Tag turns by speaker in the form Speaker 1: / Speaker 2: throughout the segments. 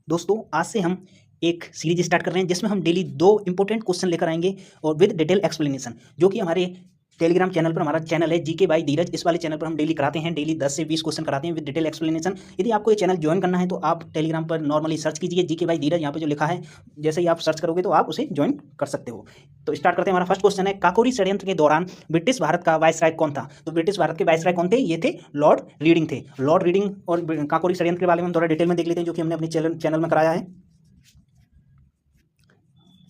Speaker 1: दोस्तों आज से हम एक सीरीज स्टार्ट कर रहे हैं जिसमें हम डेली 2 इंपॉर्टेंट क्वेश्चन लेकर आएंगे और विद डिटेल एक्सप्लेनेशन, जो कि हमारे टेलीग्राम चैनल पर, हमारा चैनल है जीके बाय धीरज। इस वाले चैनल पर हम डेली कराते हैं, डेली 10 से 20 क्वेश्चन कराते हैं विद डिटेल एक्सप्लेनेशन। यदि आपको ये चैनल ज्वाइन करना है तो आप टेलीग्राम पर नॉर्मली सर्च कीजिए जीके बाय धीरज, यहाँ पे जो लिखा है जैसे ही आप सर्च करोगे तो आप उसे ज्वाइन कर सकते हो। तो स्टार्ट करते हैं। हमारा फर्स्ट क्वेश्चन है, काकोरी षड्यंत्र के दौरान ब्रिटिश भारत का वायसराय कौन था? तो ब्रिटिश भारत के वायसराय कौन थे? ये थे लॉर्ड रीडिंग थे। लॉर्ड रीडिंग और काकोरी षड्यंत्र के बारे में हम थोड़ा डिटेल में देख लेते हैं, जो कि हमने अपने चैनल में कराया है।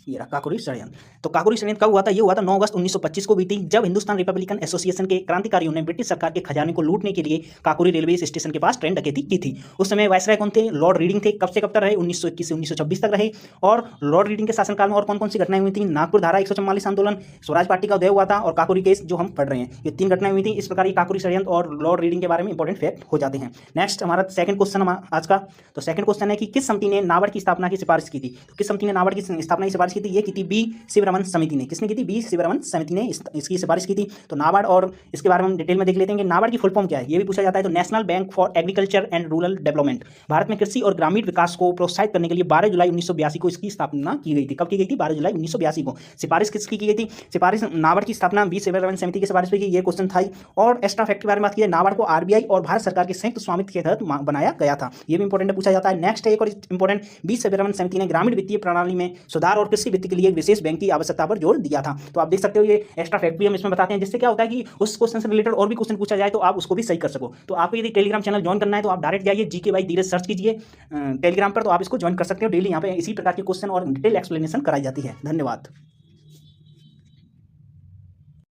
Speaker 1: ये रहा काकोरी षड्यंत्र। तो काकोरी षड्यंत्र कब हुआ था? ये हुआ था 9 अगस्त 1925 को बीती, जब हिंदुस्तान रिपब्लिकन एसोसिएशन के क्रांतिकारियों ने ब्रिटिश सरकार के खजाने को लूटने के लिए काकोरी रेलवे स्टेशन के पास ट्रेन डकैती की थी। उस समय वायसराय कौन थे? लॉर्ड रीडिंग थे। कब से कब तक रहे? 1921 से 1926 तक रहे। और लॉर्ड रीडिंग के शासनकाल में और कौन कौन सी घटनाएं हुई थी? नागपुर धारा 144 आंदोलन, स्वराज पार्टी का उदय हुआ था और काकोरी केस जो हम पढ़ रहे हैं, ये 3 घटनाएं हुई थी। इस प्रकार ये काकोरी षड्यंत्र और लॉर्ड रीडिंग के बारे में इंपॉर्टेंट फैक्ट हो जाते हैं। नेक्स्ट हमारा सेकंड क्वेश्चन आज का। तो सेकंड क्वेश्चन है कि किस समिति ने नाबार्ड की स्थापना की सिफारिश की थी? तो किस समिति ने नाबार्ड की स्थापना की सिफारिश की थी? ये की थी बी शिवरमन समिति ने। किसने की थी? बी शिवरमन समिति ने इसकी सिफारिश की थी। तो नाबार्ड और इसके बारे में हम डिटेल में देख लेते हैं कि नाबार्ड की फुल फॉर्म क्या है, ये भी पूछा जाता है। तो national bank for agriculture and rural development, Bharat में कृषि और ग्रामीण विकास को प्रोत्साहित करने के लिए 12 जुलाई 1982 को इसकी स्थापना की गई थी। कब की गई थी? 12 जुलाई 1982 को। सिफारिश किसकी की गई थी? सिफारिश नाबार्ड की स्थापना बी शिवरमन समिति की सिफारिश पे की। ये क्वेश्चन था। और एक्स्ट्रा फैक्ट के बारे में बात की जाए, नाबार्ड को आरबीआई और भारत सरकार के संयुक्त स्वामित्व के तहत बनाया गया था। ये भी इंपॉर्टेंट पूछा जाता है। नेक्स्ट है एक और इंपॉर्टेंट, बी शिवरमन समिति ने ग्रामीण वित्तीय प्रणाली में सुधार और कृषि वित्त के लिए विशेष बैंक की आवश्यकता पर जोर दिया था। तो आप देख सकते हो ये एक्स्ट्रा फैक्ट भी हम इसमें बताते हैं, जिससे क्या होता है कि उस क्वेश्चन से रिलेटेड और भी क्वेश्चन पूछा जाए तो आप उसको भी सही कर सको। तो आपको यदि टेलीग्राम चैनल ज्वाइन करना है तो आप डायरेक्ट जाइए जीके बाय धीरज सर्च कीजिए टेलीग्राम पर, तो आप इसको ज्वाइन कर सकते हो। डेली यहाँ पे इसी प्रकार के क्वेश्चन और डिटेल एक्सप्लेनेशन कराई जाती है। धन्यवाद।